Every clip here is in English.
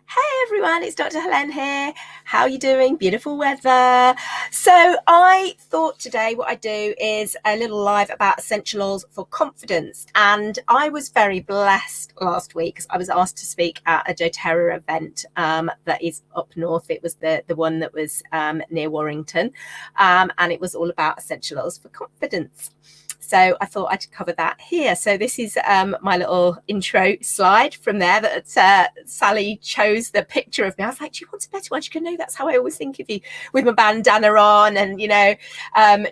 Hey everyone, it's Dr. Helene here. How are you doing? Beautiful weather. So I thought today what I'd do is a little live about essential oils for confidence. And I was very blessed last week because I was asked to speak at a doTERRA event that is up north. It was the one that was near Warrington, and it was all about essential oils for confidence. So I thought I'd cover that here. So this is my little intro slide from there that Sally chose the picture of me. I was like, do you want a better one? She goes, no, that's how I always think of you, with my bandana on and,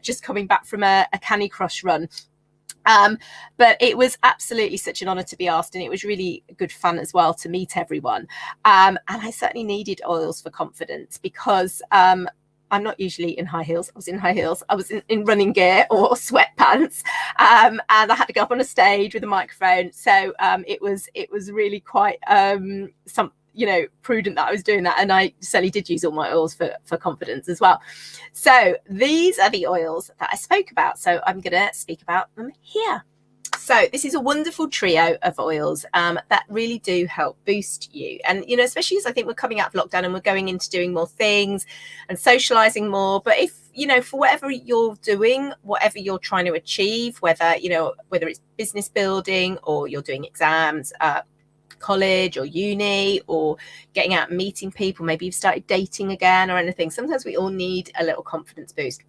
just coming back from a Canicross run. But it was absolutely such an honor to be asked, and it was really good fun as well to meet everyone. And I certainly needed oils for confidence because I'm not usually in high heels. I was in high heels. I was in running gear or sweatpants, and I had to go up on a stage with a microphone. So it was really quite prudent that I was doing that, and I certainly did use all my oils for confidence as well. So these are the oils that I spoke about. So I'm going to speak about them here. So this is a wonderful trio of oils that really do help boost you. And, especially as I think we're coming out of lockdown and we're going into doing more things and socializing more. But if, for whatever you're doing, whatever you're trying to achieve, whether it's business building or you're doing exams, college or uni, or getting out and meeting people, maybe you've started dating again or anything, sometimes we all need a little confidence boost.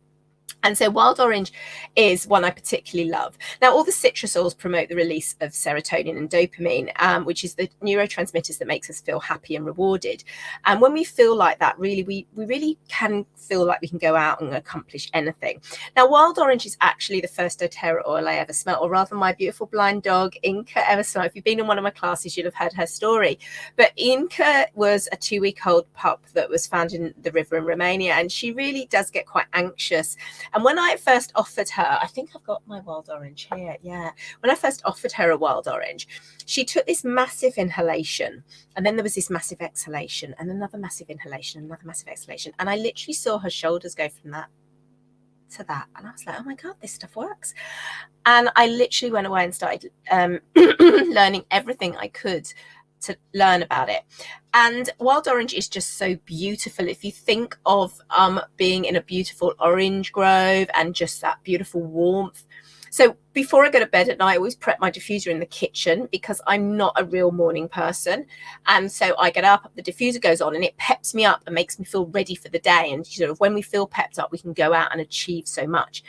And so wild orange is one I particularly love. Now, all the citrus oils promote the release of serotonin and dopamine, which is the neurotransmitters that makes us feel happy and rewarded. And when we feel like that, really, we really can feel like we can go out and accomplish anything. Now, wild orange is actually the first doTERRA oil I ever smelled, or rather my beautiful blind dog, Inca, ever smelled. If you've been in one of my classes, you'll have heard her story. But Inca was a 2-week-old pup that was found in the river in Romania, and she really does get quite anxious. And when I first offered her, I think I've got my wild orange here. Yeah. When I first offered her a wild orange, she took this massive inhalation, and then there was this massive exhalation, and another massive inhalation, another massive exhalation. And I literally saw her shoulders go from that to that. And I was like, oh my God, this stuff works. And I literally went away and started learning everything I could to learn about it. And wild orange is just so beautiful. If you think of being in a beautiful orange grove and just that beautiful warmth. So before I go to bed at night, I always prep my diffuser in the kitchen because I'm not a real morning person. And so I get up, the diffuser goes on, and it peps me up and makes me feel ready for the day. And sort of when we feel pepped up, we can go out and achieve so much.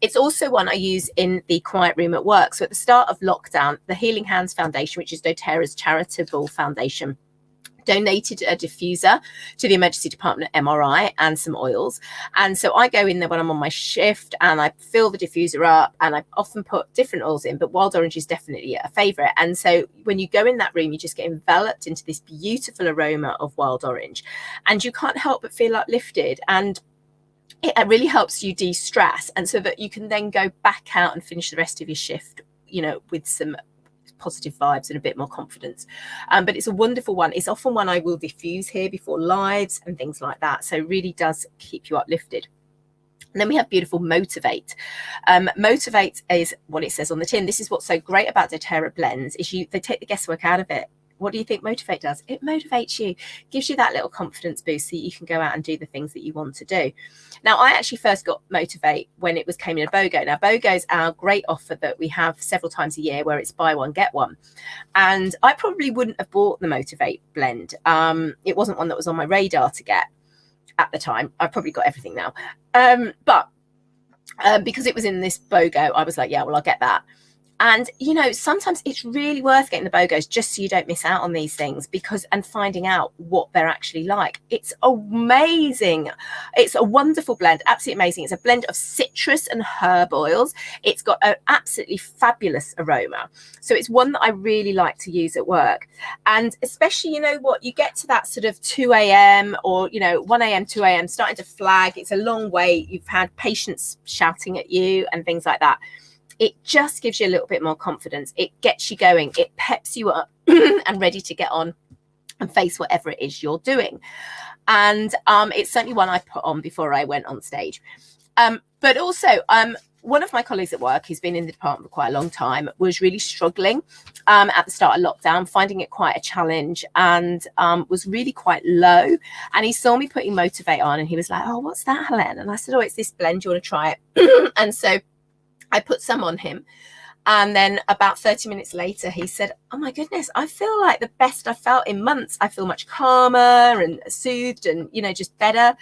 It's also one I use in the quiet room at work. So at the start of lockdown, the Healing Hands Foundation, which is doTERRA's charitable foundation, donated a diffuser to the emergency department at MRI and some oils. And so I go in there when I'm on my shift and I fill the diffuser up, and I often put different oils in, but wild orange is definitely a favorite. And so when you go in that room, you just get enveloped into this beautiful aroma of wild orange, and you can't help but feel uplifted. And it really helps you de-stress, and so that you can then go back out and finish the rest of your shift, with some positive vibes and a bit more confidence. But it's a wonderful one. It's often one I will diffuse here before lives and things like that. So really does keep you uplifted. And then we have beautiful Motivate. Motivate is what it says on the tin. This is what's so great about doTERRA blends, is they take the guesswork out of it. What do you think Motivate does? It motivates you, gives you that little confidence boost so you can go out and do the things that you want to do. Now, I actually first got Motivate when it came in a BOGO. Now, BOGO is our great offer that we have several times a year where it's buy one, get one. And I probably wouldn't have bought the Motivate blend. It wasn't one that was on my radar to get at the time. I've probably got everything now. But because it was in this BOGO, I was like, yeah, well, I'll get that. And, sometimes it's really worth getting the BOGOs just so you don't miss out on these things, and finding out what they're actually like. It's amazing. It's a wonderful blend. Absolutely amazing. It's a blend of citrus and herb oils. It's got an absolutely fabulous aroma. So it's one that I really like to use at work. And especially, you get to that sort of 2 a.m. or, 1 a.m., 2 a.m. starting to flag. It's a long wait. You've had patients shouting at you and things like that. It just gives you a little bit more confidence. It gets you going. It peps you up and ready to get on and face whatever it is you're doing. And it's certainly one I put on before I went on stage. But also, one of my colleagues at work, who's been in the department for quite a long time, was really struggling at the start of lockdown, finding it quite a challenge, and was really quite low. And he saw me putting Motivate on, and he was like, "Oh, what's that, Helen?" And I said, "Oh, it's this blend. Do you want to try it?" And so I put some on him. And then about 30 minutes later, he said, "Oh my goodness, I feel like the best I've felt in months. I feel much calmer and soothed and, you know, just better."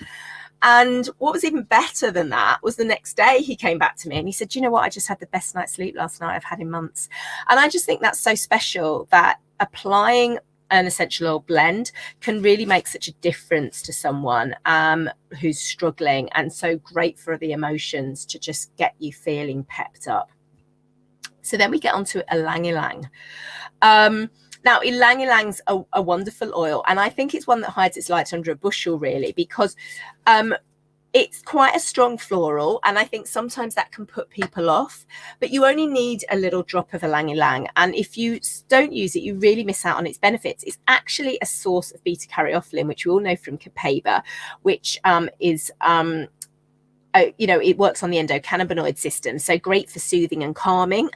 And what was even better than that was the next day he came back to me and he said, "You know what? I just had the best night's sleep last night I've had in months." And I just think that's so special, that applying an essential oil blend can really make such a difference to someone who's struggling, and so great for the emotions to just get you feeling pepped up. So then we get on to Ylang Ylang. Now, Ylang Ylangs a wonderful oil, and I think it's one that hides its light under a bushel, really, because it's quite a strong floral, and I think sometimes that can put people off. But you only need a little drop of Ylang Ylang, and if you don't use it, you really miss out on its benefits. It's actually a source of beta-caryophyllene, which we all know from Capaba, which is you know, it works on the endocannabinoid system, so great for soothing and calming.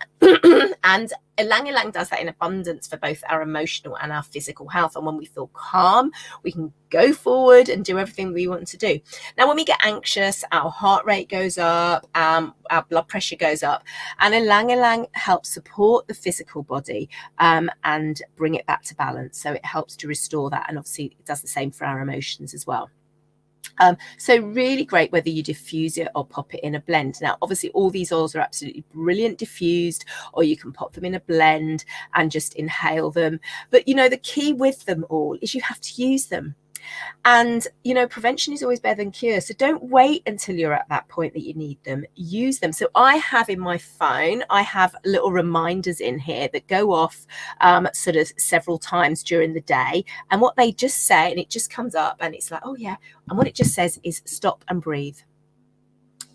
And Ylang Ylang does that in abundance for both our emotional and our physical health. And when we feel calm, we can go forward and do everything we want to do. Now, when we get anxious, our heart rate goes up, our blood pressure goes up, and Ylang Ylang helps support the physical body and bring it back to balance. So it helps to restore that, and obviously it does the same for our emotions as well. So really great whether you diffuse it or pop it in a blend. Now, obviously, all these oils are absolutely brilliant diffused, or you can pop them in a blend and just inhale them. But, you know, the key with them all is you have to use them. And, you know, prevention is always better than cure. So don't wait until you're at that point that you need them. Use them. So I have in my phone, I have little reminders in here that go off sort of several times during the day. And what they just say, and it just comes up and it's like, oh yeah. And what it just says is stop and breathe.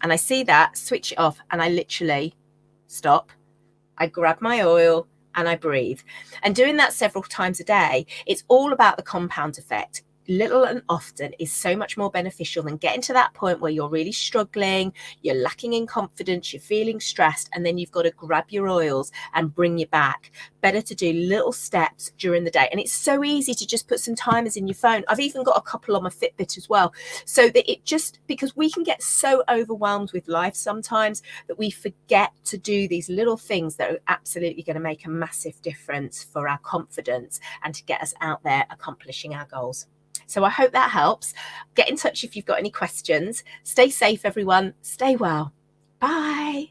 And I see that, switch it off, and I literally stop. I grab my oil and I breathe. And doing that several times a day, it's all about the compound effect. Little and often is so much more beneficial than getting to that point where you're really struggling, you're lacking in confidence, you're feeling stressed, and then you've got to grab your oils and bring you back. Better to do little steps during the day. And it's so easy to just put some timers in your phone. I've even got a couple on my Fitbit as well. So that it just, because we can get so overwhelmed with life sometimes that we forget to do these little things that are absolutely going to make a massive difference for our confidence and to get us out there accomplishing our goals. So I hope that helps. Get in touch if you've got any questions. Stay safe, everyone. Stay well. Bye.